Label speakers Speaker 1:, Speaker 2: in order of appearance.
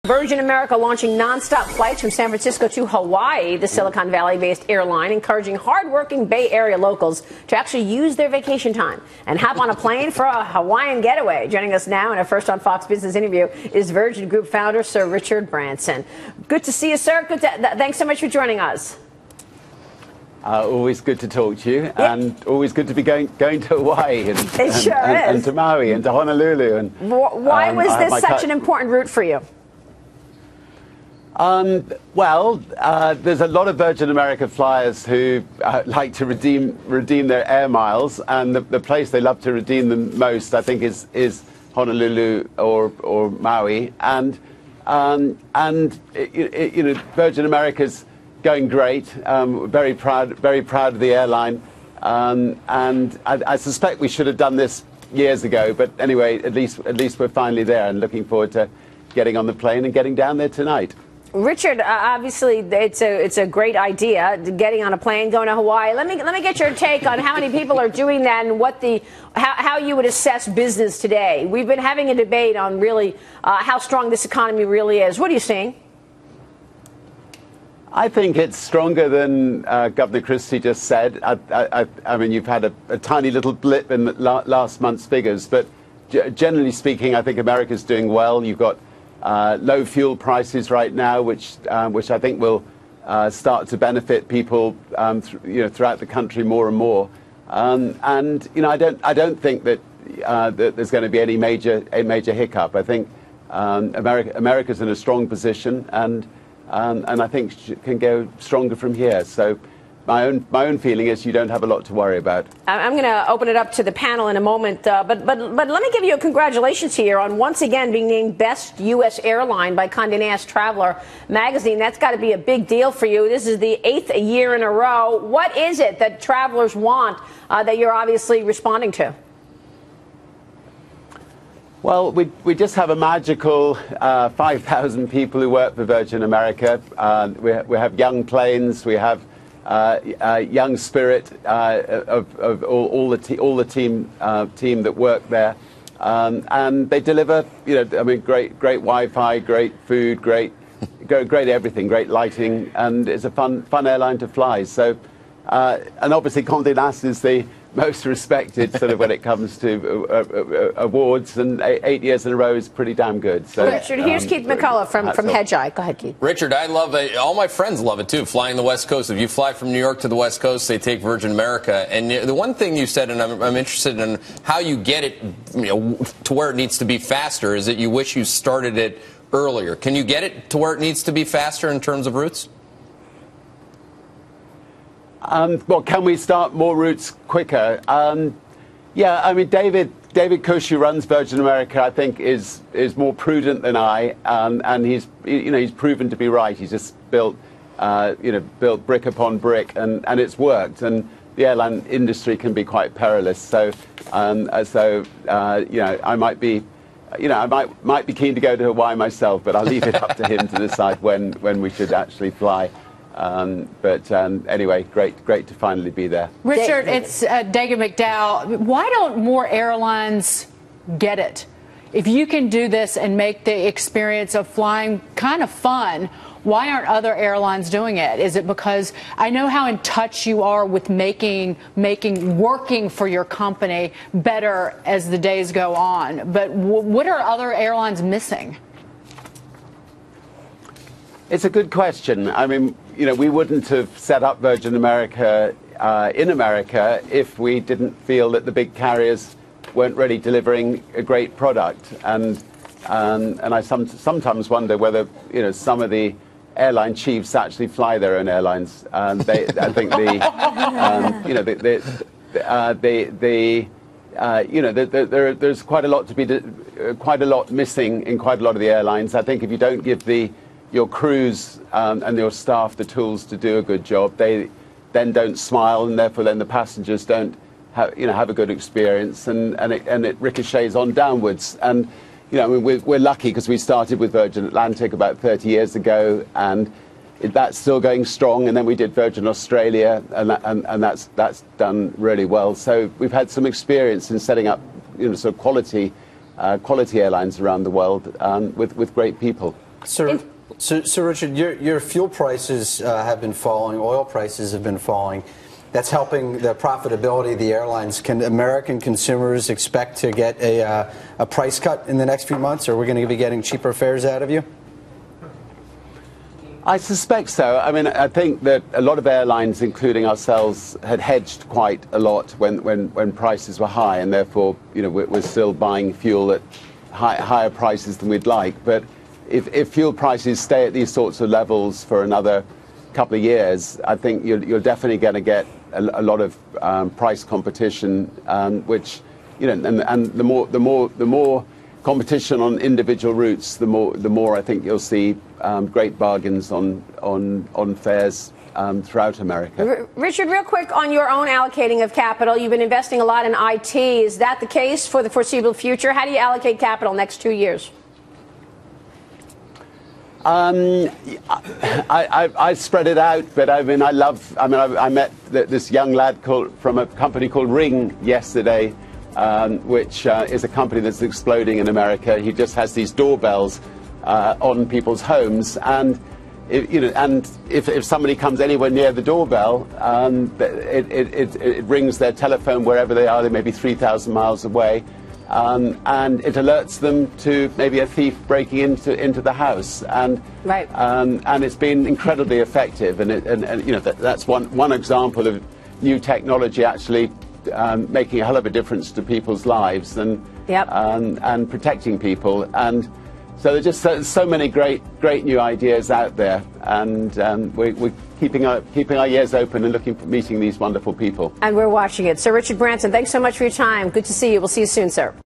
Speaker 1: Virgin America launching nonstop flights from San Francisco to Hawaii, the Silicon Valley-based airline, encouraging hardworking Bay Area locals to actually use their vacation time and hop on a plane for a Hawaiian getaway. Joining us now in a First on Fox Business interview is Virgin Group founder Sir Richard Branson. Good to see you, sir. Thanks so much for joining us.
Speaker 2: Always good to talk to you, and always good to be going to Hawaii and to Maui and to Honolulu. And
Speaker 1: why was this such an important route for you?
Speaker 2: Well, there's a lot of Virgin America flyers who like to redeem their air miles, and the place they love to redeem them most, I think, is Honolulu or Maui. And you know, Virgin America's going great. Very proud of the airline, and I suspect we should have done this years ago. But anyway, at least we're finally there, and looking forward to getting on the plane and getting down there tonight.
Speaker 1: Richard, obviously it's a great idea, getting on a plane, going to Hawaii. Let me get your take on how many people are doing that and how you would assess business today. We've been having a debate on really how strong this economy really is. What are you seeing?
Speaker 2: I think it's stronger than Governor Christie just said. I mean, you've had a tiny little blip in last month's figures, but generally speaking, I think America's doing well. You've got low fuel prices right now, which I think will start to benefit people, throughout the country more and more. And you know, I don't think that there's going to be any major hiccup. I think America's in a strong position, and I think can go stronger from here. So my own feeling is you don't have a lot to worry about.
Speaker 1: I'm going to open it up to the panel in a moment, but let me give you a congratulations here on once again being named Best U.S. Airline by Condé Nast Traveler magazine. That's got to be a big deal for you. This is the 8th year in a row. What is it that travelers want that you're obviously responding to?
Speaker 2: Well, we just have a magical 5,000 people who work for Virgin America. We have young planes. We have young spirit of all the team that work there, and they deliver. I mean, great Wi-Fi, great food, great everything, great lighting, and it's a fun airline to fly. So, and obviously Condé Nast is the most respected sort of when it comes to awards, and 8 years in a row is pretty damn good. So,
Speaker 1: Richard, here's Keith McCullough from Hedgeye. Go ahead, Keith.
Speaker 3: Richard, I love it. All my friends love it too, flying the West Coast. If you fly from New York to the West Coast, they take Virgin America. And the one thing you said, and I'm interested in how you get it to where it needs to be faster, is that you wish you started it earlier. Can you get it to where it needs to be faster in terms of routes?
Speaker 2: Well, can we start more routes quicker? Yeah, I mean, David Cush, who runs Virgin America, I think is more prudent than I, and he's proven to be right. He's just built brick upon brick, and it's worked. And the airline industry can be quite perilous. So I might be. I might be keen to go to Hawaii myself, but I'll leave it up to him to decide when we should actually fly. Anyway, great to finally be there.
Speaker 4: Richard, it's Dagan McDowell. Why don't more airlines get it? If you can do this and make the experience of flying kind of fun, why aren't other airlines doing it? Is it because I know how in touch you are with making working for your company better as the days go on, but what are other airlines missing?
Speaker 2: It's a good question. I mean, we wouldn't have set up Virgin America in America if we didn't feel that the big carriers weren't really delivering a great product. And I sometimes wonder whether some of the airline chiefs actually fly their own airlines. I think there's quite a lot missing in quite a lot of the airlines. I think if you don't give your crews and your staff the tools to do a good job, they then don't smile, and therefore then the passengers don't have a good experience, and it ricochets on downwards. And we're lucky because we started with Virgin Atlantic about 30 years ago, and that's still going strong. And then we did Virgin Australia, and that's done really well. So we've had some experience in setting up sort of quality airlines around the world with great people.
Speaker 5: So Richard, your fuel prices have been falling. Oil prices have been falling. That's helping the profitability of the airlines. Can American consumers expect to get a price cut in the next few months? Or are we going to be getting cheaper fares out of you?
Speaker 2: I suspect so. I mean, I think that a lot of airlines, including ourselves, had hedged quite a lot when prices were high, and therefore, we're still buying fuel at higher prices than we'd like. But if fuel prices stay at these sorts of levels for another couple of years, I think you're definitely going to get a lot of price competition, which, and the more competition on individual routes, the more I think you'll see great bargains on fares throughout America.
Speaker 1: Richard, real quick on your own allocating of capital, you've been investing a lot in IT. Is that the case for the foreseeable future? How do you allocate capital next 2 years?
Speaker 2: I spread it out, but I met this young lad from a company called Ring yesterday, which is a company that's exploding in America. He just has these doorbells on people's homes, and if somebody comes anywhere near the doorbell, it rings their telephone wherever they are. They may be 3,000 miles away. And it alerts them to maybe a thief breaking into the house, and it's been incredibly effective. And that's one example of new technology actually making a hell of a difference to people's lives and protecting people. And so there's just so many great new ideas out there, and we're keeping our ears open and looking for meeting these wonderful people.
Speaker 1: And we're watching it. Sir Richard Branson, thanks so much for your time. Good to see you. We'll see you soon, sir.